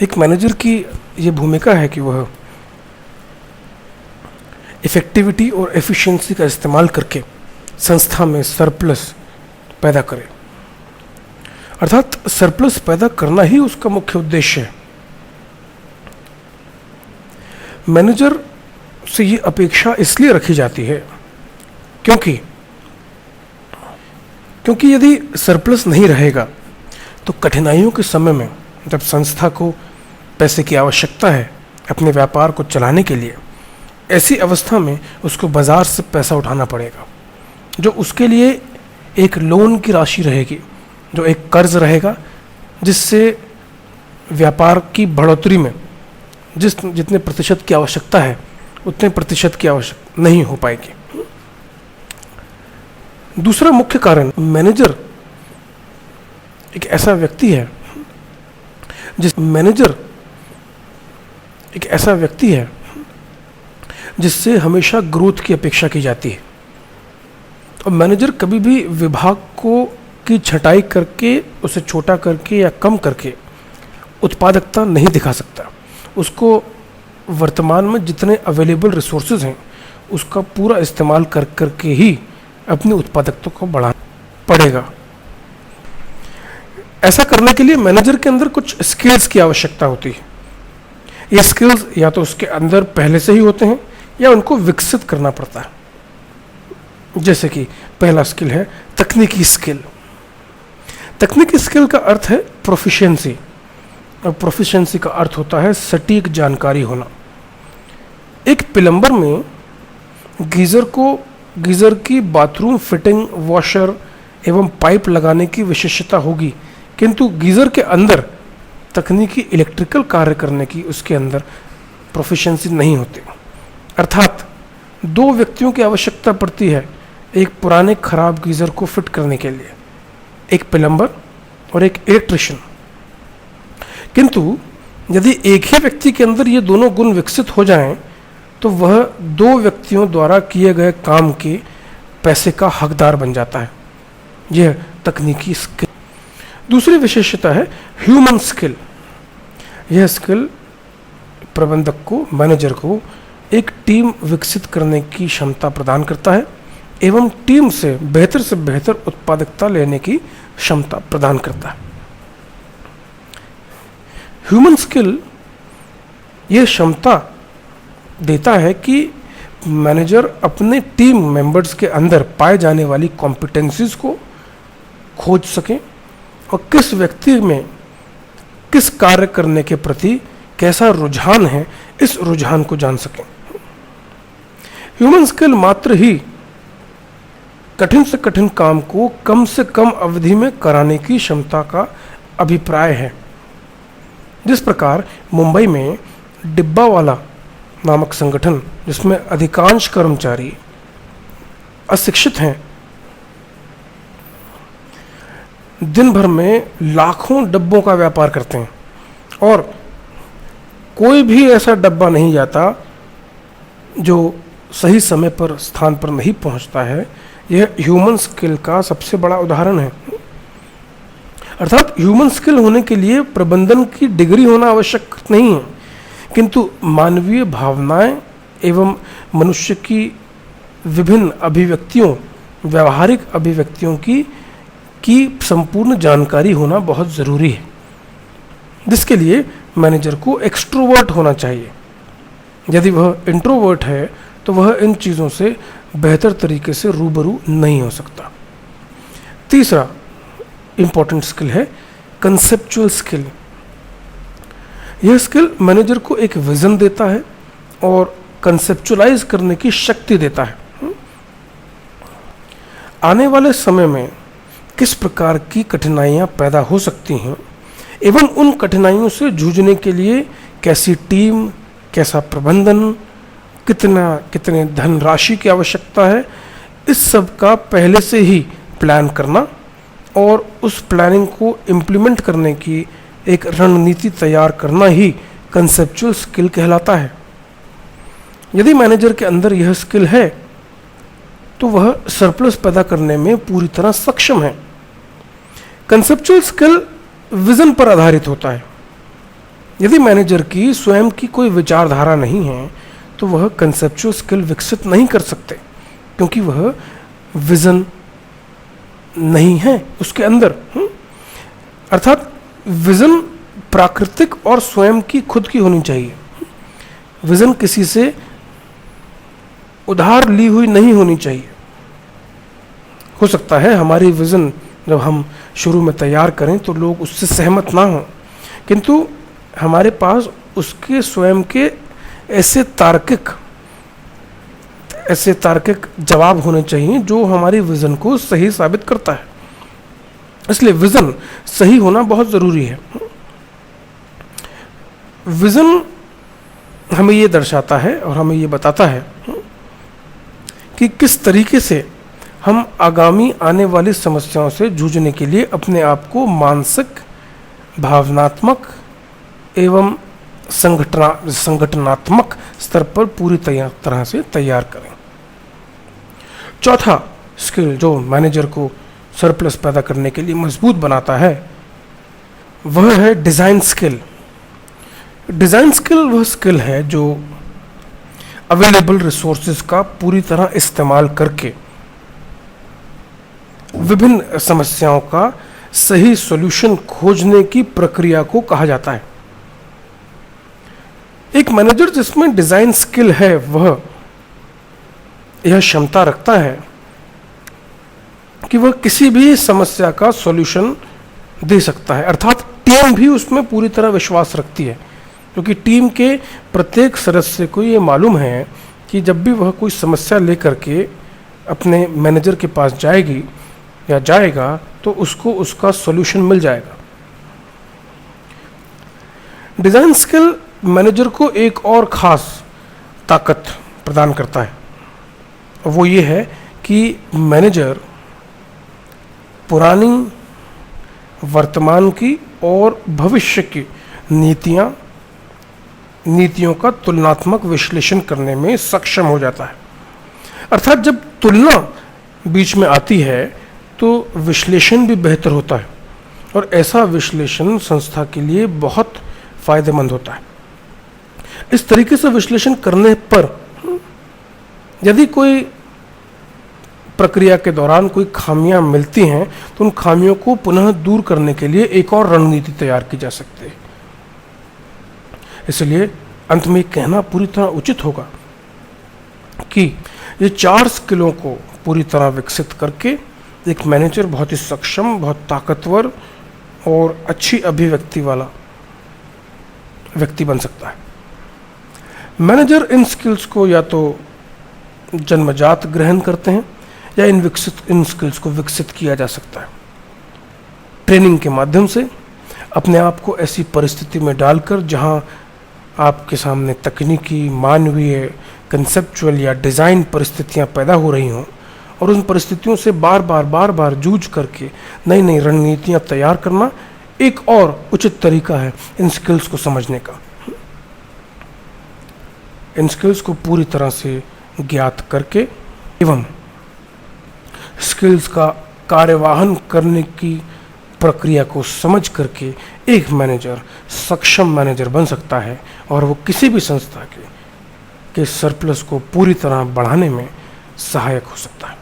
एक मैनेजर की ये भूमिका है कि वह इफ़ेक्टिविटी और एफिशिएंसी का इस्तेमाल करके संस्था में सरप्लस पैदा करे। अर्थात सरप्लस पैदा करना ही उसका मुख्य उद्देश्य है। मैनेजर से ये अपेक्षा इसलिए रखी जाती है क्योंकि यदि सरप्लस नहीं रहेगा तो कठिनाइयों के समय में जब संस्था को पैसे की आवश्यकता है अपने व्यापार को चलाने के लिए, ऐसी अवस्था में उसको बाजार से पैसा उठाना पड़ेगा, जो उसके लिए एक लोन की राशि रहेगी, जो एक कर्ज रहेगा, जिससे व्यापार की बढ़ोतरी में जितने प्रतिशत की आवश्यकता है उतने प्रतिशत की आवश्यकता नहीं हो पाएगी। दूसरा मुख्य कारण, मैनेजर एक ऐसा व्यक्ति है जिससे हमेशा ग्रोथ की अपेक्षा की जाती है। और मैनेजर कभी भी विभाग की छटाई करके, उसे छोटा करके या कम करके उत्पादकता नहीं दिखा सकता। उसको वर्तमान में जितने अवेलेबल रिसोर्सेज हैं उसका पूरा इस्तेमाल करके ही अपनी उत्पादकता को बढ़ाना पड़ेगा। ऐसा करने के लिए मैनेजर के अंदर कुछ स्किल्स की आवश्यकता होती है। ये स्किल्स या तो उसके अंदर पहले से ही होते हैं या उनको विकसित करना पड़ता है। जैसे कि पहला स्किल है तकनीकी स्किल। तकनीकी स्किल का अर्थ है प्रोफिशिएंसी, और प्रोफिशिएंसी का अर्थ होता है सटीक जानकारी होना। एक प्लम्बर में गीज़र की बाथरूम फिटिंग, वॉशर एवं पाइप लगाने की विशेषता होगी, किंतु गीज़र के अंदर तकनीकी इलेक्ट्रिकल कार्य करने की उसके अंदर प्रोफिशिएंसी नहीं होती। अर्थात दो व्यक्तियों की आवश्यकता पड़ती है एक पुराने खराब गीज़र को फिट करने के लिए, एक प्लम्बर और एक इलेक्ट्रिशियन। किंतु यदि एक ही व्यक्ति के अंदर ये दोनों गुण विकसित हो जाएं तो वह दो व्यक्तियों द्वारा किए गए काम के पैसे का हकदार बन जाता है। यह तकनीकी स्किल। दूसरी विशेषता है ह्यूमन स्किल। यह स्किल प्रबंधक को, मैनेजर को एक टीम विकसित करने की क्षमता प्रदान करता है एवं टीम से बेहतर उत्पादकता लेने की क्षमता प्रदान करता है। ह्यूमन स्किल यह क्षमता देता है कि मैनेजर अपने टीम मेंबर्स के अंदर पाए जाने वाली कॉम्पिटेंसीज को खोज सकें और किस व्यक्ति में किस कार्य करने के प्रति कैसा रुझान है, इस रुझान को जान सकें। ह्यूमन स्किल मात्र ही कठिन से कठिन काम को कम से कम अवधि में कराने की क्षमता का अभिप्राय है। जिस प्रकार मुंबई में डिब्बावाला नामक संगठन, जिसमें अधिकांश कर्मचारी अशिक्षित हैं, दिन भर में लाखों डब्बों का व्यापार करते हैं और कोई भी ऐसा डब्बा नहीं जाता जो सही समय पर स्थान पर नहीं पहुंचता है। यह ह्यूमन स्किल का सबसे बड़ा उदाहरण है। अर्थात ह्यूमन स्किल होने के लिए प्रबंधन की डिग्री होना आवश्यक नहीं है, किंतु मानवीय भावनाएं एवं मनुष्य की विभिन्न अभिव्यक्तियों, व्यावहारिक अभिव्यक्तियों की संपूर्ण जानकारी होना बहुत ज़रूरी है, जिसके लिए मैनेजर को एक्सट्रोवर्ट होना चाहिए। यदि वह इंट्रोवर्ट है तो वह इन चीज़ों से बेहतर तरीके से रूबरू नहीं हो सकता। तीसरा इम्पॉर्टेंट स्किल है कंसेप्चुअल स्किल। यह स्किल मैनेजर को एक विज़न देता है और कंसेप्चुअलाइज करने की शक्ति देता है। आने वाले समय में किस प्रकार की कठिनाइयाँ पैदा हो सकती हैं एवं उन कठिनाइयों से जूझने के लिए कैसी टीम, कैसा प्रबंधन, कितने धनराशि की आवश्यकता है, इस सब का पहले से ही प्लान करना और उस प्लानिंग को इम्प्लीमेंट करने की एक रणनीति तैयार करना ही कंसेप्चुअल स्किल कहलाता है। यदि मैनेजर के अंदर यह स्किल है तो वह सरप्लस पैदा करने में पूरी तरह सक्षम है। कंसेप्चुअल स्किल विजन पर आधारित होता है। यदि मैनेजर की स्वयं की कोई विचारधारा नहीं है तो वह कंसेप्चुअल स्किल विकसित नहीं कर सकते, क्योंकि वह विजन नहीं है उसके अंदर। अर्थात विजन प्राकृतिक और स्वयं की खुद की होनी चाहिए। विजन किसी से उधार ली हुई नहीं होनी चाहिए। हो सकता है हमारी विजन जब हम शुरू में तैयार करें तो लोग उससे सहमत ना हों, किंतु हमारे पास उसके स्वयं के ऐसे तार्किक जवाब होने चाहिए जो हमारी विजन को सही साबित करता है। इसलिए विजन सही होना बहुत ज़रूरी है। विजन हमें ये दर्शाता है और हमें ये बताता है कि किस तरीके से हम आगामी आने वाली समस्याओं से जूझने के लिए अपने आप को मानसिक, भावनात्मक एवं संगठनात्मक स्तर पर पूरी तरह से तैयार करें। चौथा स्किल जो मैनेजर को सरप्लस पैदा करने के लिए मजबूत बनाता है वह है डिज़ाइन स्किल। डिज़ाइन स्किल वह स्किल है जो अवेलेबल रिसोर्सेज का पूरी तरह इस्तेमाल करके विभिन्न समस्याओं का सही सॉल्यूशन खोजने की प्रक्रिया को कहा जाता है। एक मैनेजर जिसमें डिज़ाइन स्किल है वह यह क्षमता रखता है कि वह किसी भी समस्या का सॉल्यूशन दे सकता है। अर्थात टीम भी उसमें पूरी तरह विश्वास रखती है, क्योंकि टीम के प्रत्येक सदस्य को ये मालूम है कि जब भी वह कोई समस्या लेकर के अपने मैनेजर के पास जाएगी या जाएगा तो उसको उसका सॉल्यूशन मिल जाएगा। डिज़ाइन स्किल मैनेजर को एक और ख़ास ताकत प्रदान करता है, वो ये है कि मैनेजर पुरानी, वर्तमान की और भविष्य की नीतियों का तुलनात्मक विश्लेषण करने में सक्षम हो जाता है। अर्थात जब तुलना बीच में आती है तो विश्लेषण भी बेहतर होता है और ऐसा विश्लेषण संस्था के लिए बहुत फायदेमंद होता है। इस तरीके से विश्लेषण करने पर यदि कोई प्रक्रिया के दौरान कोई खामियां मिलती हैं तो उन खामियों को पुनः दूर करने के लिए एक और रणनीति तैयार की जा सकती है। इसलिए अंत में कहना पूरी तरह उचित होगा कि ये 4 स्किलों को पूरी तरह विकसित करके एक मैनेजर बहुत ही सक्षम, बहुत ताकतवर और अच्छी अभिव्यक्ति वाला व्यक्ति बन सकता है। मैनेजर इन स्किल्स को या तो जन्मजात ग्रहण करते हैं या इन स्किल्स को विकसित किया जा सकता है। ट्रेनिंग के माध्यम से अपने आप को ऐसी परिस्थिति में डालकर जहां आपके सामने तकनीकी, मानवीय, कंसेप्चुअल या डिज़ाइन परिस्थितियां पैदा हो रही हों और उन परिस्थितियों से बार बार जूझ करके नई नई रणनीतियां तैयार करना एक और उचित तरीका है इन स्किल्स को समझने का। इन स्किल्स को पूरी तरह से ज्ञात करके एवं स्किल्स का कार्यवाहन करने की प्रक्रिया को समझ करके एक मैनेजर सक्षम मैनेजर बन सकता है और वो किसी भी संस्था के सरप्लस को पूरी तरह बढ़ाने में सहायक हो सकता है।